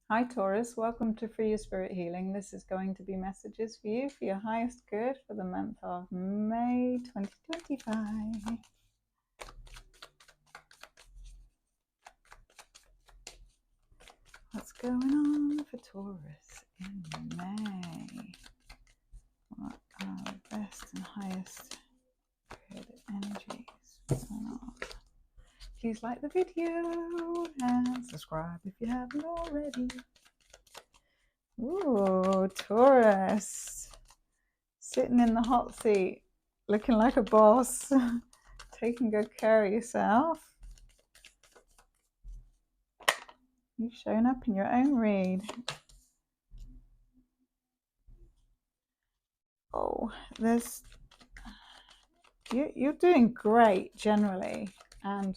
Hi Taurus, welcome to Free Your Spirit Healing. This is going to be messages for you for your highest good for the month of May 2025. What's going on for Taurus in May? What are the best and highest good energies? What's going on? Please like the video and subscribe if you haven't already. Ooh, Taurus. Sitting in the hot seat, looking like a boss, taking good care of yourself. You've shown up in your own read. Oh, you're doing great generally, and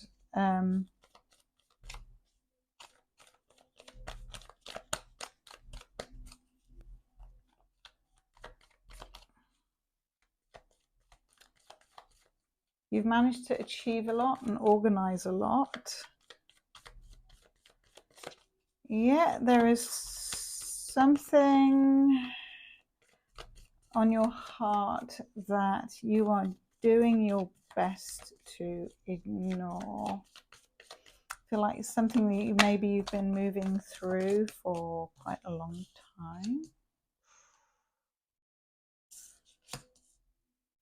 you've managed to achieve a lot and organize a lot. Yeah, there is something on your heart that you are doing your best to ignore. I feel like it's something that maybe you've been moving through for quite a long time.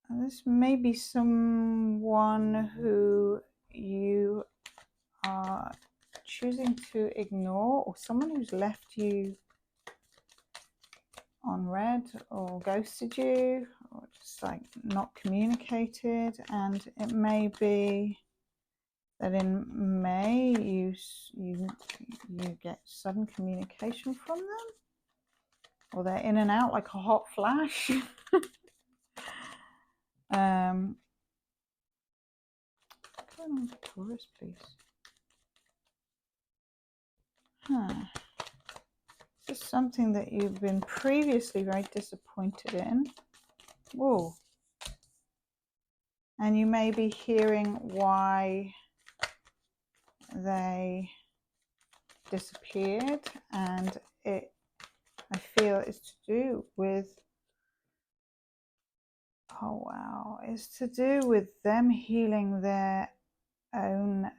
And this may be someone who you are choosing to ignore, or someone who's left you on red or ghosted you, or just like not communicated. And it may be that in May you get sudden communication from them, or they're in and out like a hot flash. Come on, Taurus, please. This is something that you've been previously very disappointed in. Whoa. And you may be hearing why they disappeared, and I feel it's to do with, oh wow, it's to do with them healing their own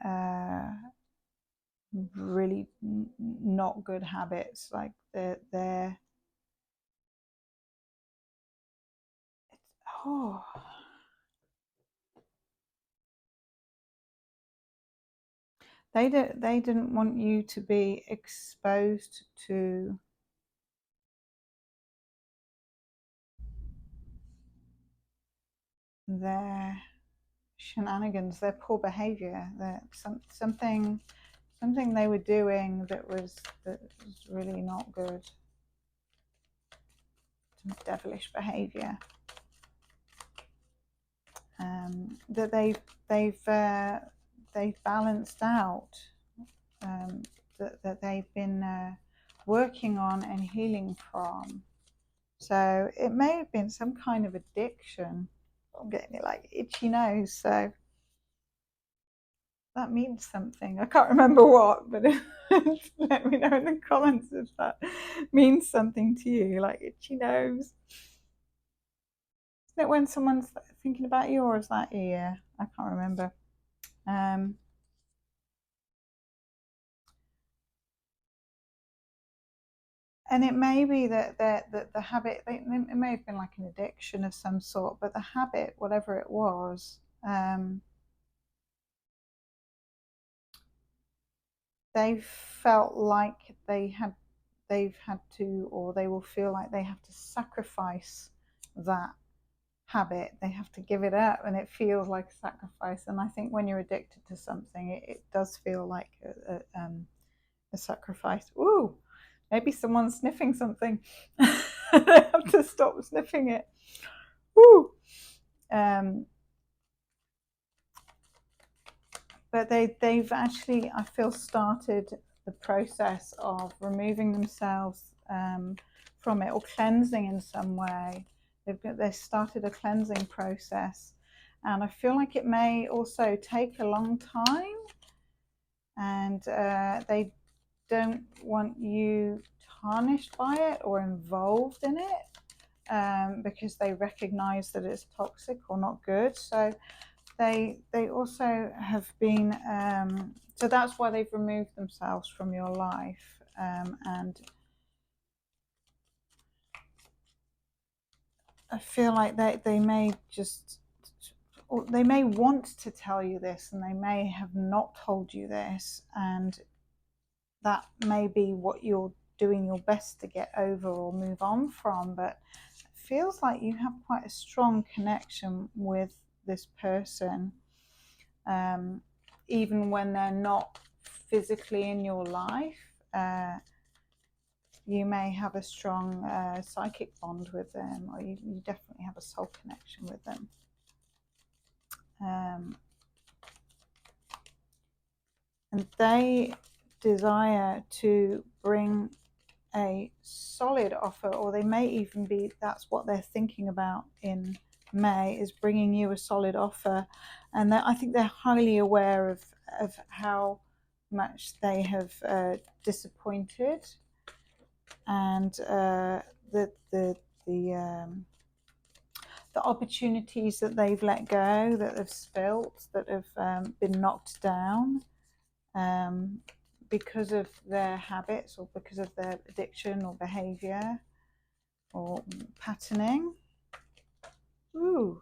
really not good habits, like they're oh, they didn't want you to be exposed to their shenanigans, their poor behavior, something they were doing that was really not good. Some devilish behavior that they've balanced out, that they've been working on and healing from. So it may have been some kind of addiction. I'm getting it like itchy nose, so that means something. I can't remember what, but let me know in the comments if that means something to you, like itchy nose. Isn't it when someone's thinking about you, or is that ear? I can't remember. And it may be that the habit, it may have been like an addiction of some sort, but the habit, whatever it was, they felt like they've had to, or they will feel like they have to sacrifice that habit. They have to give it up, and it feels like a sacrifice. And I think when you're addicted to something, it does feel like a sacrifice. Ooh, maybe someone's sniffing something. They have to stop sniffing it. Ooh. But they've actually, I feel, started the process of removing themselves from it, or cleansing in some way. They've started a cleansing process, and I feel like it may also take a long time. And don't want you tarnished by it or involved in it, because they recognize that it's toxic or not good. So they also have been, so that's why they've removed themselves from your life, and I feel like they may just, or they may want to tell you this and they may have not told you this, and that may be what you're doing your best to get over or move on from. But it feels like you have quite a strong connection with this person, even when they're not physically in your life. You may have a strong psychic bond with them, or you definitely have a soul connection with them. And they desire to bring a solid offer, or they may even be, that's what they're thinking about in May, is bringing you a solid offer. And I think they're highly aware of how much they have disappointed, and the opportunities that they've let go, that have spilt, that have been knocked down, because of their habits or because of their addiction or behavior or patterning. Ooh.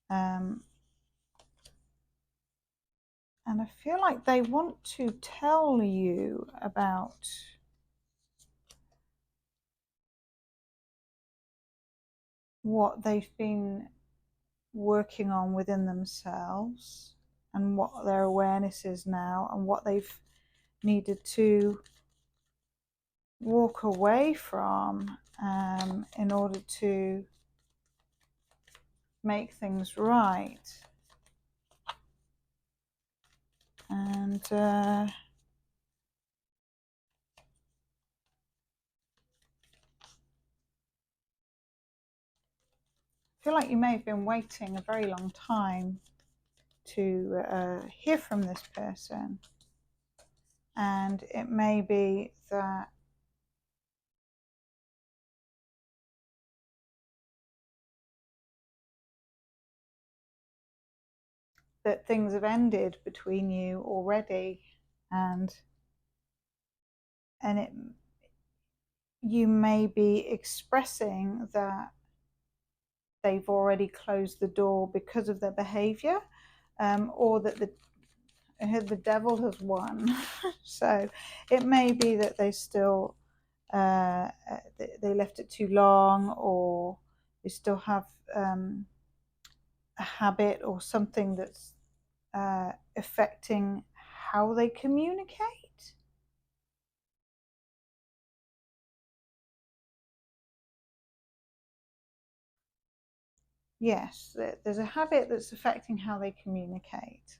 And I feel like they want to tell you about what they've been working on within themselves, and what their awareness is now, and what they've needed to walk away from, in order to make things right. And I feel like you may have been waiting a very long time to hear from this person, and it may be that things have ended between you already, and you may be expressing that they've already closed the door because of their behavior, or that the devil has won. So it may be that they still they left it too long, or they still have a habit or something that's affecting how they communicate. Yes, there's a habit that's affecting how they communicate,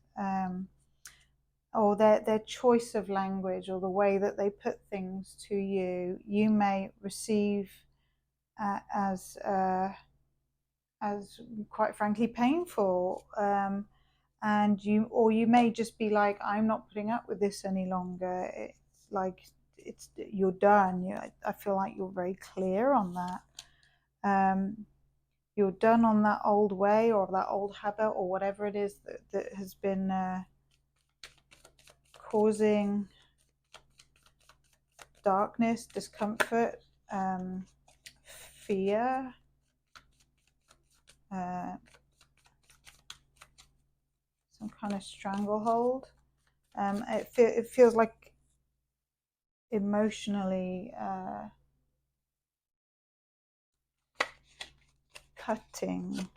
or their choice of language, or the way that they put things to you. You may receive as quite frankly painful, and you may just be like, I'm not putting up with this any longer. It's like you're done. I feel like you're very clear on that. You're done on that old way or that old habit or whatever it is that has been causing darkness, discomfort, fear, some kind of stranglehold. It feels like emotionally cutting.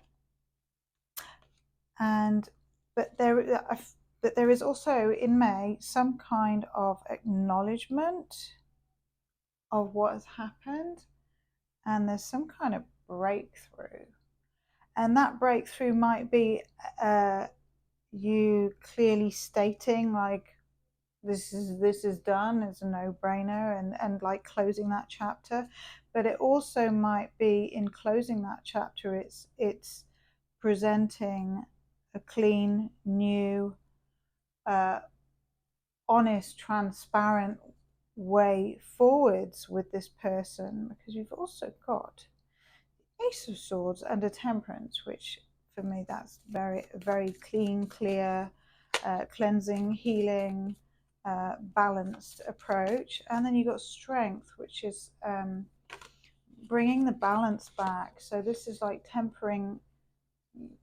But there is also in May some kind of acknowledgement of what has happened, and there's some kind of breakthrough. And that breakthrough might be you clearly stating, like, this is done, it's a no-brainer, and like closing that chapter. But it also might be, in closing that chapter, it's presenting a clean new honest, transparent way forwards with this person, because you've also got Ace of Swords and a Temperance, which for me that's very clean, clear, cleansing, healing, balanced approach. And then you've got Strength, which is bringing the balance back. So this is like tempering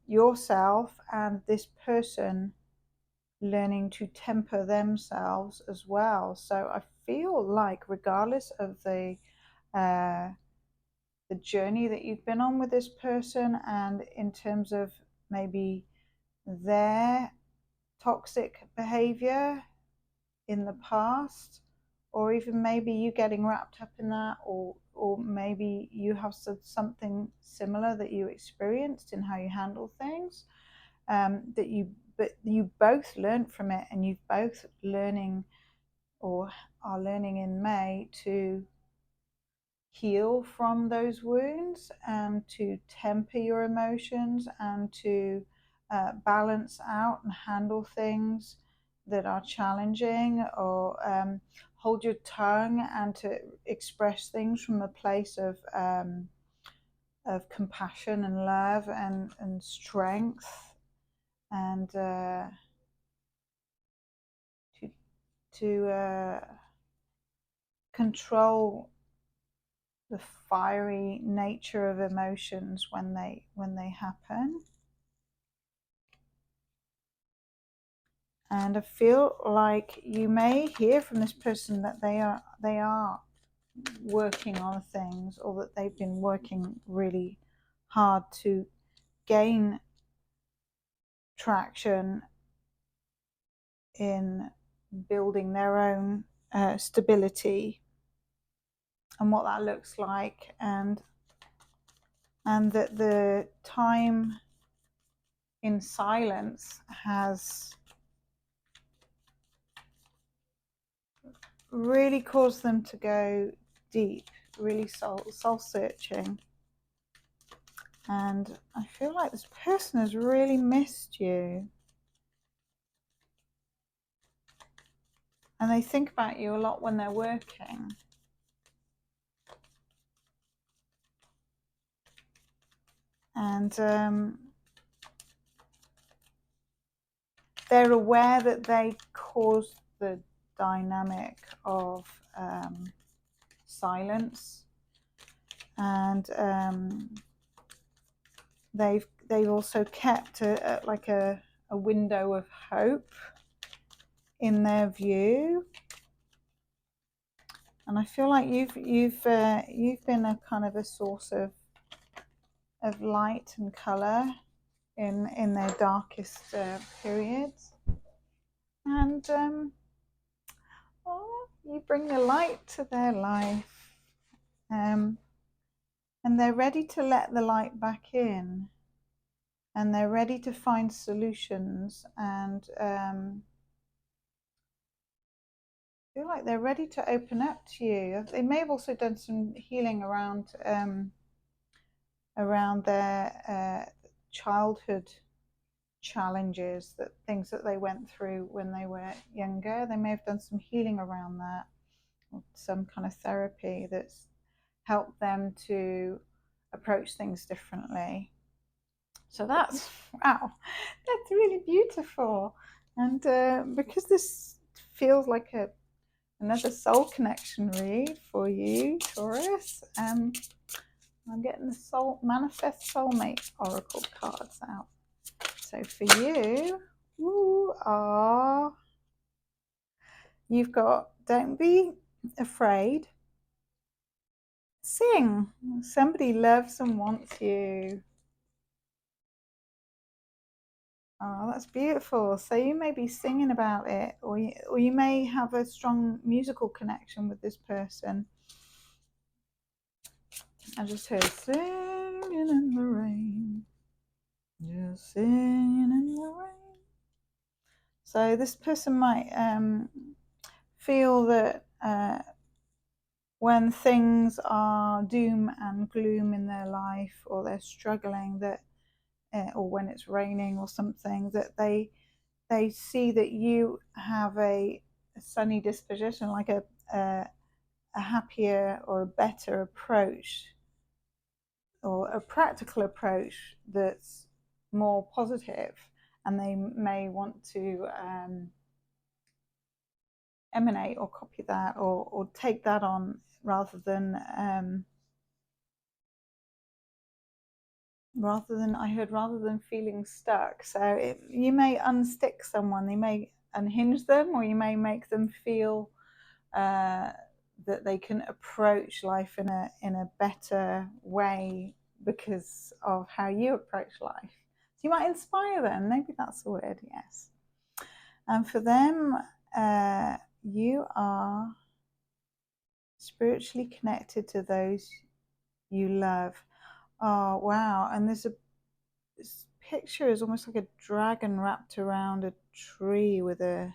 yourself and this person learning to temper themselves as well. So I feel like regardless of the journey that you've been on with this person, and in terms of maybe their toxic behavior in the past, or even maybe you getting wrapped up in that, or maybe you have something similar that you experienced in how you handle things, but you both learned from it, and you've both learning or are learning in May to heal from those wounds and to temper your emotions and to balance out and handle things that are challenging, or hold your tongue and to express things from a place of compassion and love and strength, and to control the fiery nature of emotions when they happen. And I feel like you may hear from this person that they are working on things, or that they've been working really hard to gain traction in building their own stability, and what that looks like, and that the time in silence has really caused them to go deep, really soul searching. And I feel like this person has really missed you, and they think about you a lot when they're working. And they're aware that they caused the dynamic of silence, and they've also kept a window of hope in their view. And I feel like you've been a kind of a source of light and color in their darkest periods, and you bring the light to their life, and they're ready to let the light back in, and they're ready to find solutions, and feel like they're ready to open up to you. They may have also done some healing around their childhood challenges, that things that they went through when they were younger. They may have done some healing around that, or some kind of therapy that's helped them to approach things differently. So that's wow, that's really beautiful. And because this feels like another soul connection read for you, Taurus, I'm getting the soul manifest soulmate oracle cards out. So for you, you've got don't be afraid. Sing. Somebody loves and wants you. Oh, that's beautiful. So you may be singing about it, or you may have a strong musical connection with this person. I just heard singing in the rain, just singing in the rain. So this person might feel that when things are doom and gloom in their life, or they're struggling, that or when it's raining or something, that they see that you have a sunny disposition, like a happier or a better approach, or a practical approach that's more positive, and they may want to emanate or copy that, or take that on, rather than rather than feeling stuck. So you may unstick someone, you may unhinge them, or you may make them feel that they can approach life in a better way because of how you approach life. So you might inspire them, maybe that's the word, yes. And for them, you are spiritually connected to those you love. Oh, wow. And this picture is almost like a dragon wrapped around a tree with a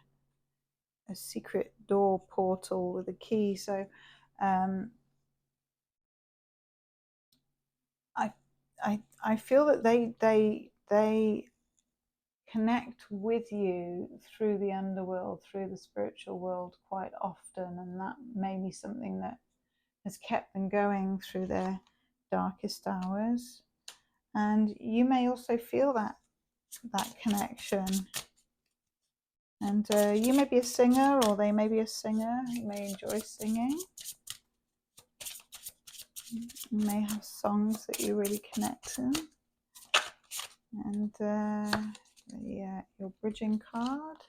secret door portal with a key. So I feel that they connect with you through the underworld, through the spiritual world quite often, and that may be something that has kept them going through their darkest hours. And you may also feel that connection. And you may be a singer, or they may be a singer. You may enjoy singing. You may have songs that you really connect to. And your bridging card.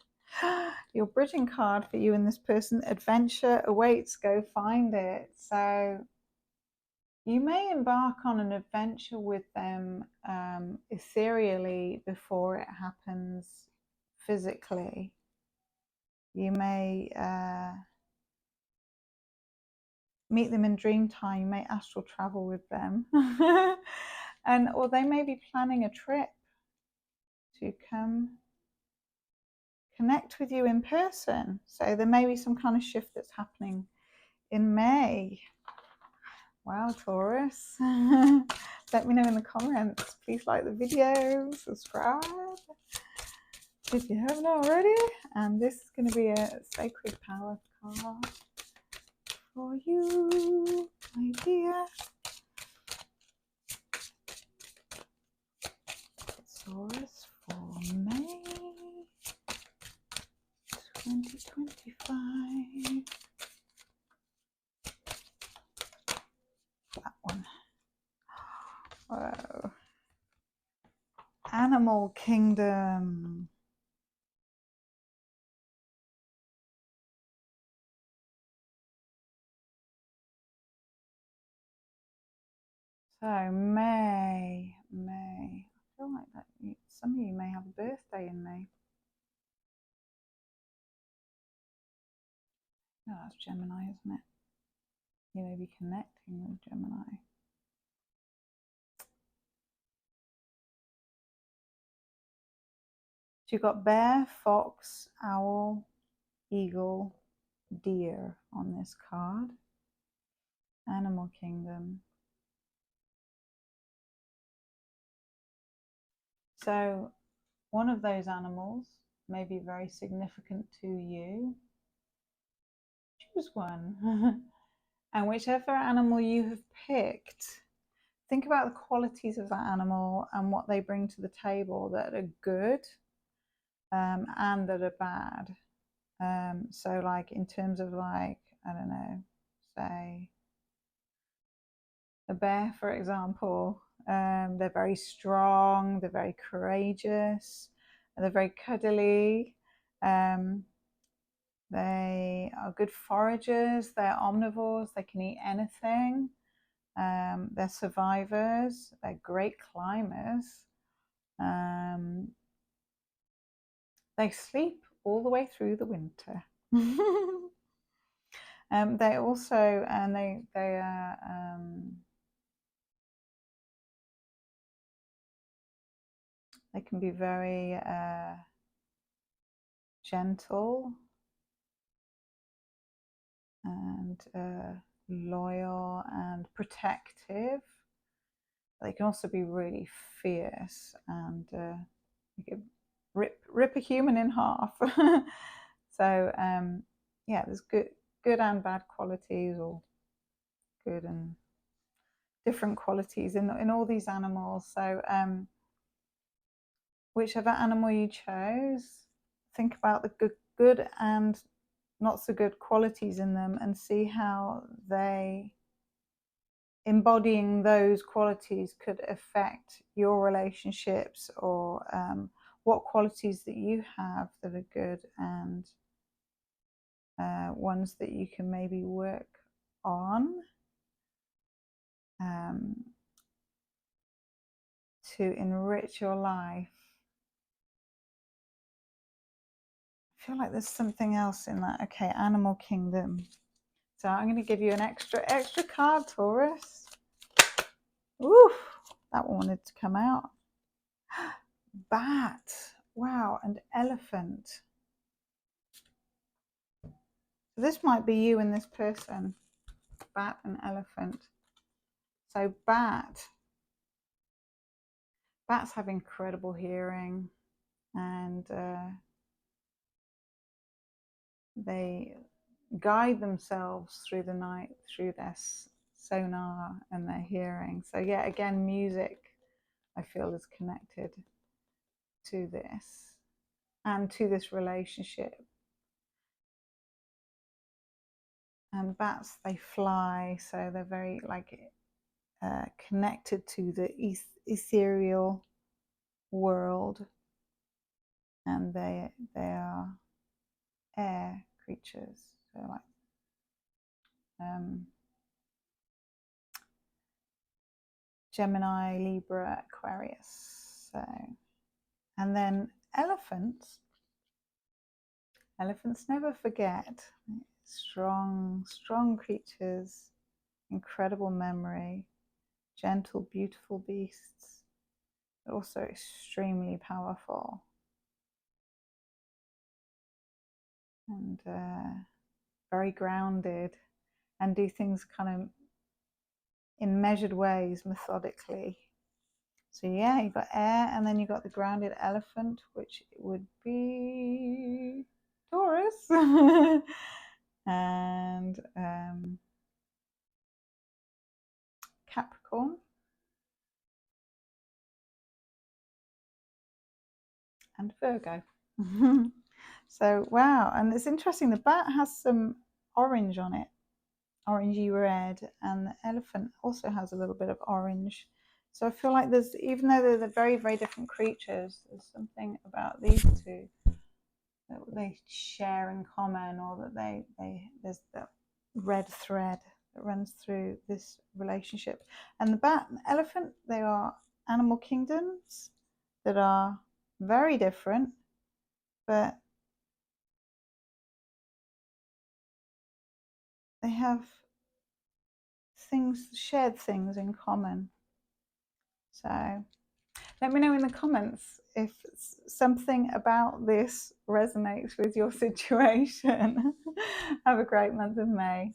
Your bridging card for you and this person: adventure awaits, go find it. So you may embark on an adventure with them ethereally before it happens physically. You may meet them in dream time. You may astral travel with them. Or they may be planning a trip to come connect with you in person. So there may be some kind of shift that's happening in May. Wow, Taurus. Let me know in the comments. Please like the video, subscribe if you haven't already. And this is going to be a sacred power card for you, my dear. Taurus for May 2025. That one. Whoa. Animal Kingdom. So May. I feel like that some of you may have a birthday in May. No, that's Gemini, isn't it? You may be connecting with Gemini. So you've got bear, fox, owl, eagle, deer on this card. Animal Kingdom. So one of those animals may be very significant to you. Choose one. And whichever animal you have picked, think about the qualities of that animal and what they bring to the table that are good and that are bad. So like in terms of like, I don't know, say a bear, for example, they're very strong, they're very courageous, they're very cuddly. They are good foragers, they're omnivores, they can eat anything. They're survivors, they're great climbers. They sleep all the way through the winter. They also, and they are they can be very gentle and loyal and protective. They can also be really fierce and you could rip a human in half. So yeah, there's good and bad qualities, or good and different qualities in all these animals. So whichever animal you chose, think about the good and not so good qualities in them, and see how embodying those qualities could affect your relationships, or what qualities that you have that are good, and ones that you can maybe work on to enrich your life. I feel like there's something else in that. Okay, Animal Kingdom. So I'm going to give you an extra card, Taurus. Ooh, that one wanted to come out. Bat. Wow, and elephant. So this might be you and this person. Bat and elephant. So bats have incredible hearing, and they guide themselves through the night through their sonar and their hearing. So yeah, again, music I feel is connected to this and to this relationship. And bats, they fly, so they're very like connected to the ethereal world, and they are air creatures, so like Gemini, Libra, Aquarius. So, and then elephants never forget. Strong creatures, incredible memory, gentle, beautiful beasts, but also extremely powerful, and very grounded, and do things kind of in measured ways, methodically. So yeah, you've got air, and then you've got the grounded elephant, which would be Taurus. And Capricorn, and Virgo. So wow, and it's interesting, the bat has some orange on it, orangey red, and the elephant also has a little bit of orange. So I feel like there's, even though they're very, very different creatures, there's something about these two that they share in common, or that there's that red thread that runs through this relationship. And the bat and elephant, they are animal kingdoms that are very different, but they have shared things in common. So let me know in the comments if something about this resonates with your situation. Have a great month of May.